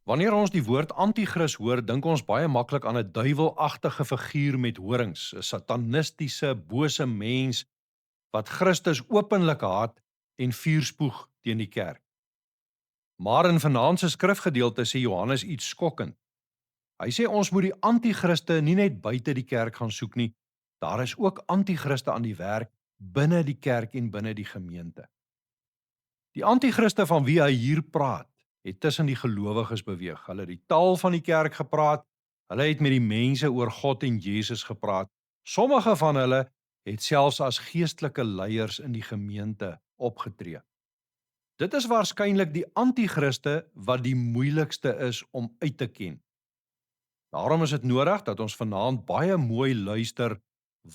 Wanneer ons die woord anti-kris hoor, dink ons baie maklik aan 'n duiwelagtige figuur met horings, 'n satanistiese, bose mens wat Christus openlik haat en vuur spoeg teen die kerk. Maar in vanaand se skrifgedeelte sê Johannes iets skokkend. Hy sê ons moet die anti-kriste nie net buite die kerk gaan soek nie, daar is ook anti-kriste aan die werk binne die kerk en binne die gemeente. Die anti-kriste van wie hy hier praat, het tussen die gelowiges beweeg. Hulle het die taal van die kerk gepraat, hulle het met die mense oor God en Jesus gepraat. Sommige van hulle het selfs as geestelike leiers in die gemeente opgetree. Dit is waarskynlik die anti-kriste wat die moeilikste is om uit te ken. Daarom is dit nodig dat ons vanaand baie mooi luister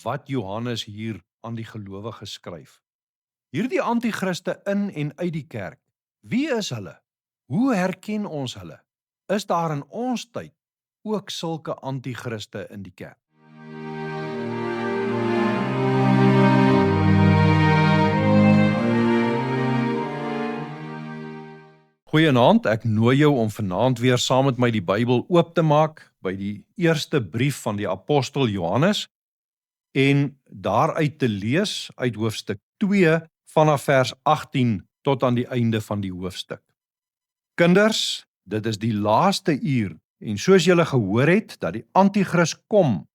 wat Johannes hier aan die gelowiges skryf. Hierdie anti-kriste in en uit die kerk, wie is hulle? Hoe herken ons hulle? Is daar in ons tyd ook sulke anti-kriste in die kerk? Goeienaand, ek nooi jou om vanaand weer saam met my die Bybel oop te maak by die eerste brief van die apostel Johannes en daaruit te lees uit hoofstuk 2 vanaf vers 18 tot aan die einde van die hoofstuk. Kinders, dit is die laaste uur en soos julle gehoor het dat die anti-kris kom,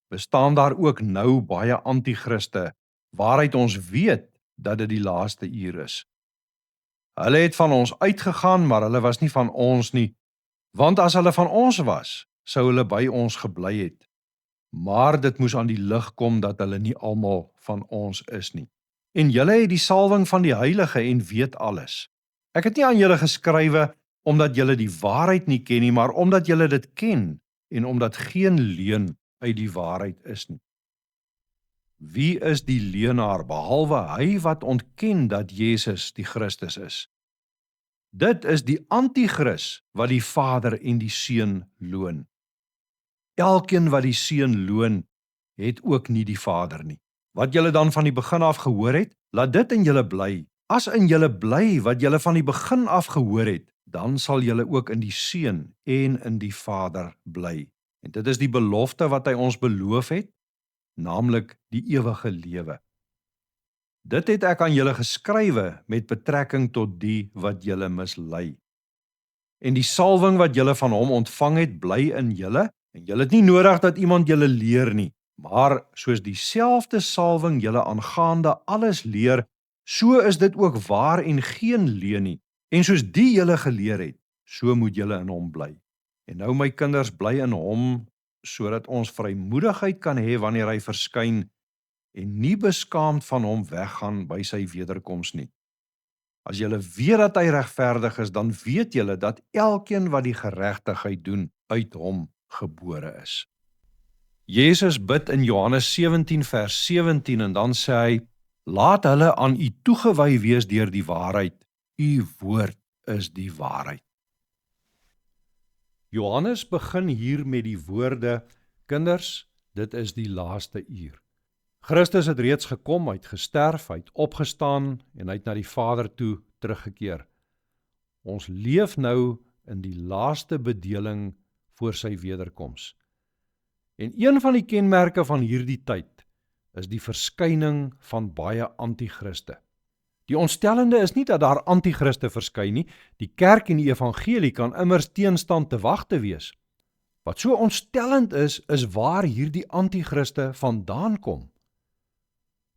bestaan daar ook nou baie anti-kriste waaruit ons weet dat dit die laaste uur is. Hulle het van ons uitgegaan, maar hulle was nie van ons nie, want as hulle van ons was, sou hulle by ons gebly het. Maar dit moes aan die lig kom dat hulle nie almal van ons is nie. En julle het die salwing van die Heilige en weet alles. Ek het nie aan julle geskrywe omdat julle die waarheid nie ken nie, maar omdat julle dit ken en omdat geen leuen uit die waarheid is nie. Wie is die leenaar behalwe hy wat ontken dat Jesus die Christus is? Dit is die anti-kris wat die Vader en die Seun loon. Elkeen wat die Seun loon, het ook nie die Vader nie. Wat julle dan van die begin af gehoor het, laat dit in julle bly. As in julle bly wat julle van die begin af gehoor het, dan sal julle ook in die Seun en in die Vader bly. En dit is die belofte wat hy ons beloof het, naamlik die ewige lewe. Dit het ek aan julle geskrywe met betrekking tot die wat julle mislei. En die salwing wat julle van hom ontvang het, bly in julle, en julle het nie nodig dat iemand julle leer nie, maar soos dieselfde salwing julle aangaande alles leer, so is dit ook waar en geen leuen nie. En soos die julle geleer het, so moet julle in hom bly. En nou my kinders, bly in hom, sodat ons vrymoedigheid kan hê wanneer hy verskyn en nie beskaamd van hom weggaan by sy wederkoms nie. As julle weet dat hy regverdig is, dan weet julle dat elkeen wat die geregtigheid doen, uit hom gebore is. Jesus bid in Johannes 17 vers 17 en dan sê hy, laat hulle aan u toegewy wees deur die waarheid, u woord is die waarheid. Johannes begin hier met die woorde, kinders, dit is die laaste uur. Christus het reeds gekom, hy het gesterf, hy het opgestaan en hy het na die Vader toe teruggekeer. Ons leef nou in die laaste bedeling voor sy wederkoms. En een van die kenmerke van hierdie tyd is die verskyning van baie anti-kriste. Die ontstellende is nie dat daar anti-kriste verskyn nie, die kerk en die evangelie kan immers teenstand te wagte wees. Wat so ontstellend is waar hierdie anti-kriste vandaan kom.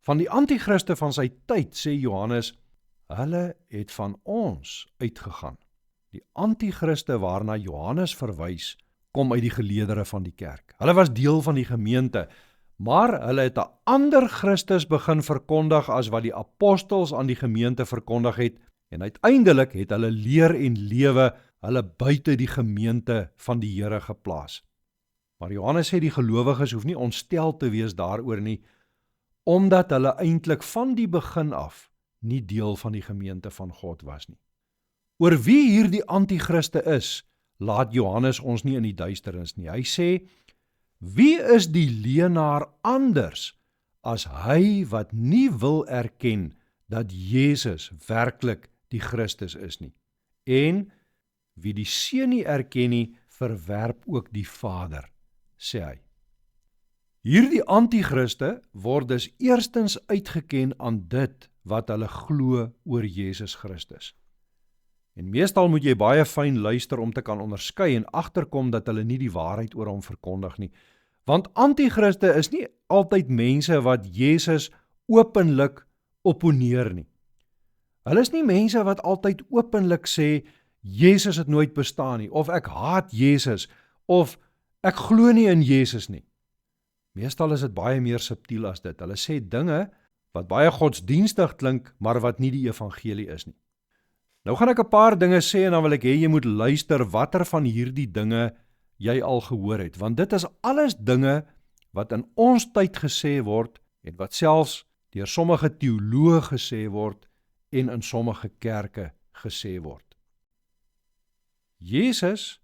Van die anti-kriste van sy tyd, sê Johannes, hulle het van ons uitgegaan. Die anti-kriste waarna Johannes verwys, kom uit die geleedere van die kerk. Hulle was deel van die gemeente, maar hulle het 'n ander Christus begin verkondig as wat die apostels aan die gemeente verkondig het, en uiteindelik het hulle leer en lewe hulle buite die gemeente van die Here geplaas. Maar Johannes sê die gelowiges hoef nie ontstel te wees daaroor nie, omdat hulle eintlik van die begin af nie deel van die gemeente van God was nie. Oor wie hierdie anti-kriste is, laat Johannes ons nie in die duisternis nie. Hy sê, wie is die leenaar anders as hy wat nie wil erken dat Jesus werklik die Christus is nie? En Wie die Seun nie erken nie, verwerp ook die Vader, sê hy. Hierdie anti-Christe word dus eerstens uitgeken aan dit wat hulle glo oor Jesus Christus. En meestal moet jy baie fyn luister om te kan onderskei en agterkom dat hulle nie die waarheid oor hom verkondig nie. Want anti-Christe is nie altyd mense wat Jesus openlik opponeer nie. Hulle is nie mense wat altyd openlik sê, Jesus het nooit bestaan nie, of ek haat Jesus, of ek glo nie in Jesus nie. Meestal is dit baie meer subtiel as dit. Hulle sê dinge wat baie godsdienstig klink, maar wat nie die evangelie is nie. Nou gaan ek 'n paar dinge sê en dan wil ek hê jy moet luister watter van hierdie dinge jy al gehoor het, want dit is alles dinge wat in ons tyd gesê word en wat selfs deur sommige teoloë gesê word en in sommige kerke gesê word. Jesus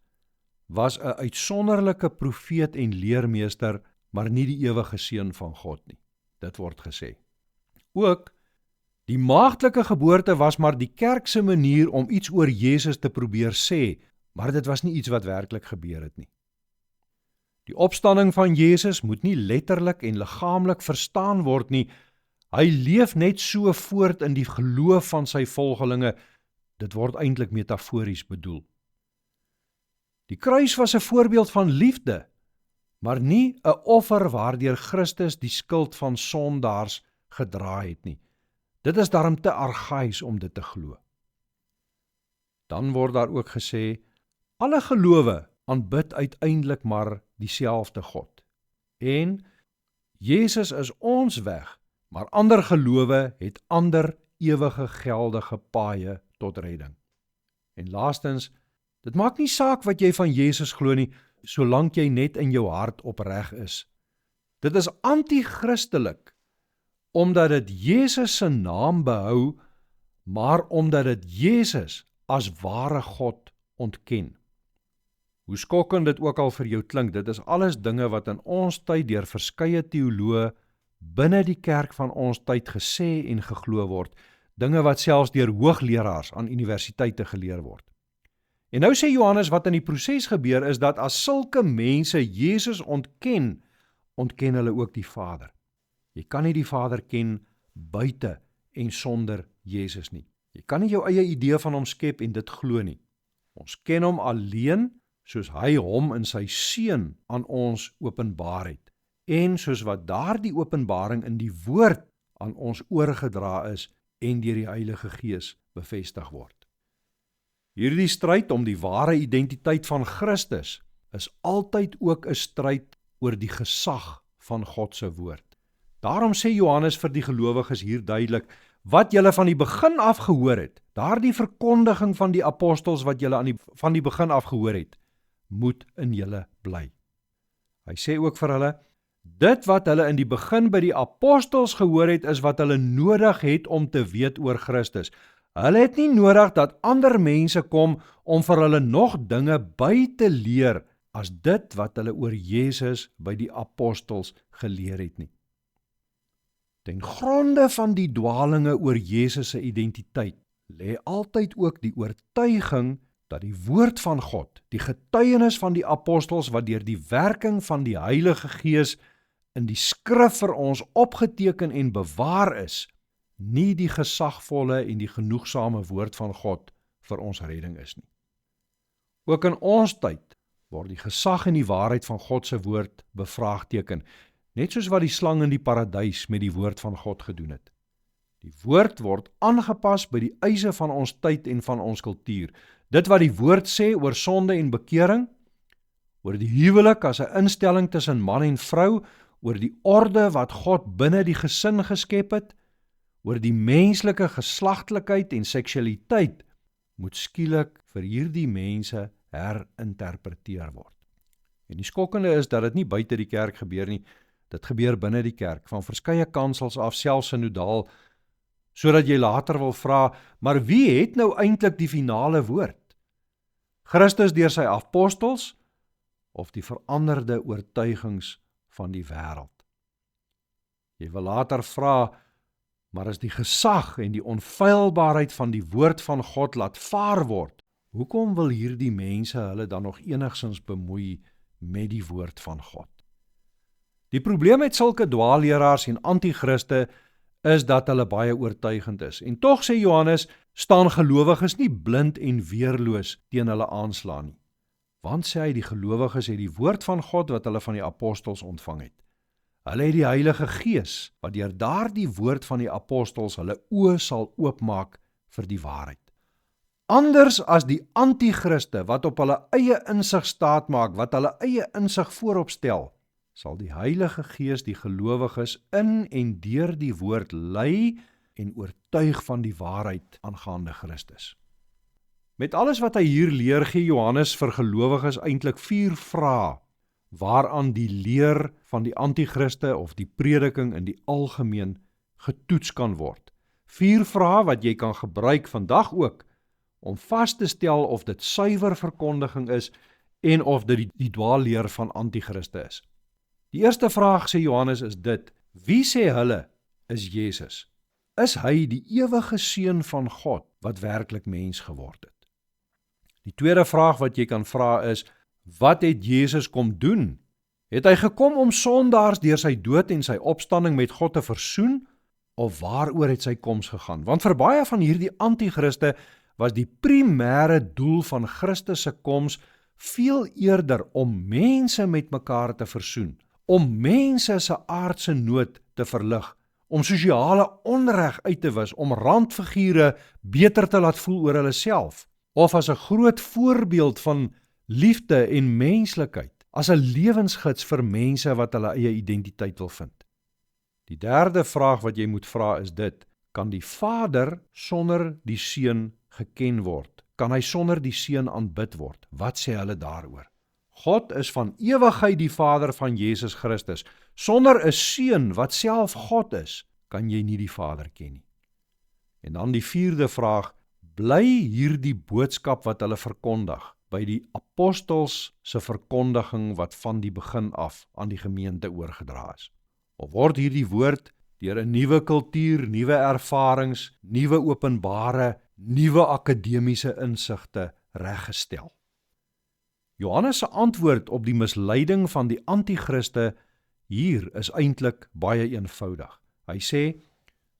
was 'n uitsonderlike profeet en leermeester, maar nie die ewige seun van God nie. Dit word gesê. Ook, die maagdelike geboorte was maar die kerk se manier om iets oor Jesus te probeer sê, maar dit was nie iets wat werklik gebeur het nie. Die opstanding van Jesus moet nie letterlik en liggaamlik verstaan word nie. Hy leef net so voort in die geloof van sy volgelinge. Dit word eintlik metafories bedoel. Die kruis was 'n voorbeeld van liefde, maar nie 'n offer waardeur Christus die skuld van sondaars gedra het nie. Dit is daarom te argaïs om dit te glo. Dan word daar ook gesê, alle gelowe aanbid uiteindelik maar dieselfde God. En Jesus is ons weg, maar ander gelowe het ander ewige geldige paaie tot redding. En laastens, dit maak nie saak wat jy van Jesus glo nie, solank jy net in jou hart opreg is. Dit is anti-christelik, omdat dit Jesus se naam behou, maar omdat dit Jesus as ware God ontken. Hoe skokkend dit ook al vir jou klink, dit is alles dinge wat in ons tyd deur verskeie teoloë binne die kerk van ons tyd gesê en geglo word, dinge wat selfs deur hoogleraars aan universiteite geleer word. En nou sê Johannes wat in die proses gebeur is dat as sulke mense Jesus ontken, ontken hulle ook die Vader. Jy kan nie die Vader ken buite en sonder Jesus nie. Jy kan nie jou eie idee van hom skep en dit glo nie. Ons ken hom alleen soos hy hom in sy seun aan ons openbaar het en soos wat daardie openbaring in die woord aan ons oorgedra is en deur die Heilige Gees bevestig word. Hierdie stryd om die ware identiteit van Christus is altyd ook 'n stryd oor die gesag van God se woord. Daarom sê Johannes vir die gelowiges hier duidelik, wat julle van die begin af gehoor het, daardie verkondiging van die apostels wat julle van die begin af gehoor het, moet in julle bly. Hy sê ook vir hulle, dit wat hulle in die begin by die apostels gehoor het, is wat hulle nodig het om te weet oor Christus. Hulle het nie nodig dat ander mense kom om vir hulle nog dinge by te leer as dit wat hulle oor Jesus by die apostels geleer het nie. Ten gronde van die dwalinge oor Jesus se identiteit lê altyd ook die oortuiging dat die woord van God, die getuienis van die apostels wat deur die werking van die Heilige Gees in die skrif vir ons opgeteken en bewaar is, nie die gesagvolle en die genoegsame woord van God vir ons redding is nie. Ook in ons tyd word die gesag en die waarheid van God se woord bevraagteken, net soos wat die slang in die paradys met die woord van God gedoen het. Die woord word aangepas by die eise van ons tyd en van ons kultuur. Dit wat die woord sê oor sonde en bekering, oor die huwelik as 'n instelling tussen man en vrou, oor die orde wat God binne die gesin geskep het, oor die menslike geslagtelikheid en seksualiteit, moet skielik vir hierdie mense herinterpreteer word. En die skokkende is dat dit nie buite die kerk gebeur nie, dit gebeur binne die kerk, van verskeie kansels af, selfs synodaal, sodat jy later wil vra, maar wie het nou eintlik die finale woord? Christus deur sy apostels of die veranderde oortuigings van die wêreld? Jy wil later vra, maar as die gesag en die onfeilbaarheid van die woord van God laat vaar word, Hoekom wil hierdie mense hulle dan nog enigsins bemoei met die woord van God? Die probleem met sulke dwaalleraars en anti-Christe is dat hulle baie oortuigend is. En tog, sê Johannes, staan gelowiges nie blind en weerloos teen hulle aanslaan nie. Want sê hy, die gelowiges het die woord van God wat hulle van die apostels ontvang het. Hulle het die Heilige Gees, wat deur daardie woord van die apostels hulle oë sal oopmaak vir die waarheid. Anders as die anti-Christe wat op hulle eie insig staat maak, wat hulle eie insig voorop stel, sal die Heilige Gees die gelowiges in en deur die woord lei en oortuig van die waarheid aangaande Christus. Met alles wat hy hier leer, gee Johannes vir gelowiges eintlik 4 vrae waaraan die leer van die anti-Christe of die prediking in die algemeen getoets kan word. 4 vrae wat jy kan gebruik vandag ook om vas te stel of dit suiwer verkondiging is en of dit die dwaalleer van anti-Christe is. Die eerste vraag, sê Johannes, is dit: wie sê hulle is Jesus? Is hy die ewige seun van God wat werklik mens geword het? Die tweede vraag wat jy kan vra is: wat het Jesus kom doen? Het hy gekom om sondaars deur sy dood en sy opstanding met God te versoen, of waaroor het sy koms gegaan? Want vir baie van hierdie anti-Christe was die primêre doel van Christus se koms veel eerder om mense met mekaar te versoen, om mense se aardse nood te verlig, om sosiale onreg uit te wis, om randfigure beter te laat voel oor hulle self, of as 'n groot voorbeeld van liefde en menslikheid, as 'n lewensgids vir mense wat hulle eie identiteit wil vind. Die derde vraag wat jy moet vra is dit: kan die Vader sonder die Seun geken word? Kan hy sonder die Seun aanbid word? Wat sê hulle daaroor? God is van ewigheid die Vader van Jesus Christus. Sonder 'n Seun wat self God is, kan jy nie die Vader ken nie. En dan die vierde vraag: bly hierdie boodskap wat hulle verkondig by die apostels se verkondiging wat van die begin af aan die gemeente oorgedra is? Of word hierdie woord deur 'n nuwe kultuur, nuwe ervarings, nuwe openbare, nuwe akademiese insigte reggestel? Johannes se antwoord op die misleiding van die anti-Christe hier is eintlik baie eenvoudig. Hy sê: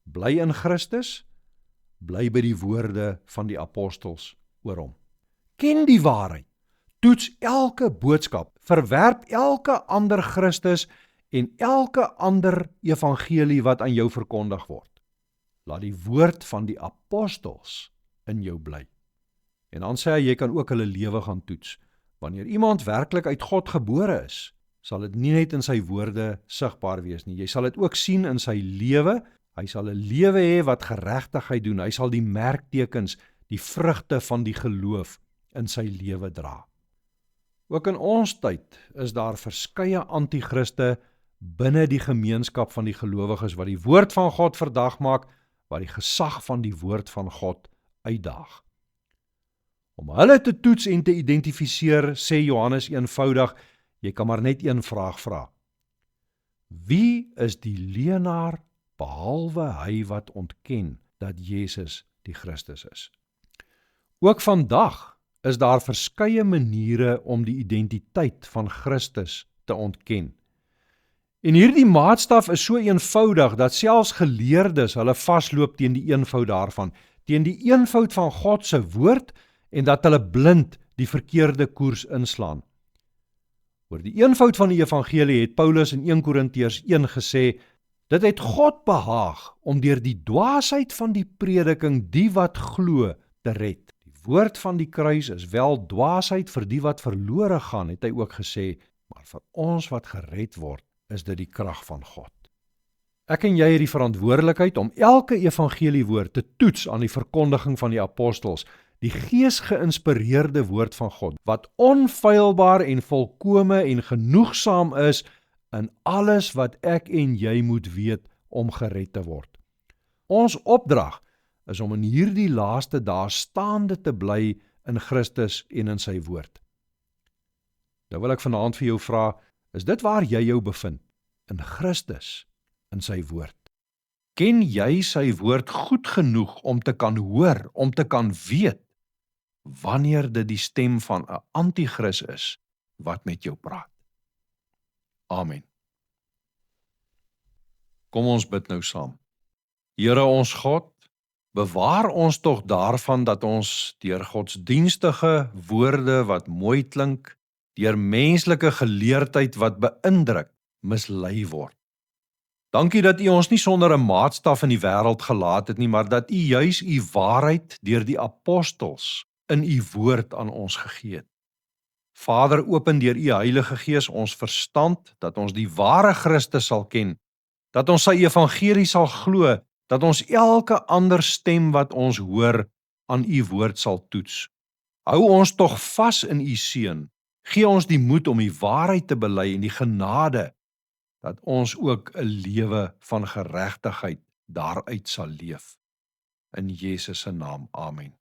bly in Christus, bly by die woorde van die apostels oor hom. Ken die waarheid, toets elke boodskap, verwerp elke ander Christus en elke ander evangelie wat aan jou verkondig word. Laat die woord van die apostels in jou bly. En dan sê hy, jy kan ook hulle lewe gaan toets. Wanneer iemand werklik uit God gebore is, sal dit nie net in sy woorde sigbaar wees nie. Jy sal dit ook sien in sy lewe. Hy sal 'n lewe hê wat geregtigheid doen. Hy sal die merktekens, die vrugte van die geloof in sy lewe dra. Ook in ons tyd is daar verskeie anti-Christe binne die gemeenskap van die gelowiges wat die woord van God verdag maak, wat die gesag van die woord van God uitdaag. Om hulle te toets en te identifiseer, sê Johannes eenvoudig, jy kan maar net een vraag vra. Wie is die leenaar behalwe hy wat ontken dat Jesus die Christus is? Ook vandag is daar verskeie maniere om die identiteit van Christus te ontken. En hierdie maatstaf is so eenvoudig dat selfs geleerdes hulle vasloop teen die eenvoud daarvan, teen die eenvoud van God se woord en dat hulle blind die verkeerde koers inslaan. Oor die eenvoud van die evangelie het Paulus in 1 Korintiërs 1 gesê, dit het God behaag om deur die dwaasheid van die prediking die wat glo te red. Die woord van die kruis is wel dwaasheid vir die wat verlore gaan, het hy ook gesê, maar vir ons wat gered word, is dit die krag van God. Ek en jy het die verantwoordelikheid om elke evangeliewoord te toets aan die verkondiging van die apostels, die gees-geïnspireerde woord van God, wat onfeilbaar en volkome en genoegsaam is in alles wat ek en jy moet weet om gered te word. Ons opdrag is om in hierdie laaste dae staande te bly in Christus en in sy woord. Nou wil ek vanaand vir jou vra, is dit waar jy jou bevind? In Christus, in sy woord. Ken jy sy woord goed genoeg om te kan hoor, om te kan weet wanneer dit die stem van 'n anti-kris is wat met jou praat. Amen. Kom ons bid nou saam. Here ons God, bewaar ons tog daarvan dat ons deur godsdienstige woorde wat mooi klink, deur menslike geleerdheid wat beïndruk, mislei word. Dankie dat U ons nie sonder 'n maatstaf in die wêreld gelaat het nie, maar dat U juis U waarheid deur die apostels in U woord aan ons gegee het. Vader, open deur U Heilige Gees ons verstand, dat ons die ware Christus sal ken, dat ons sy evangelie sal glo, dat ons elke ander stem wat ons hoor aan U woord sal toets. Hou ons tog vas in U seën. Gee ons die moed om die waarheid te bely en die genade dat ons ook 'n lewe van geregtigheid daaruit sal leef. In Jesus se naam. Amen.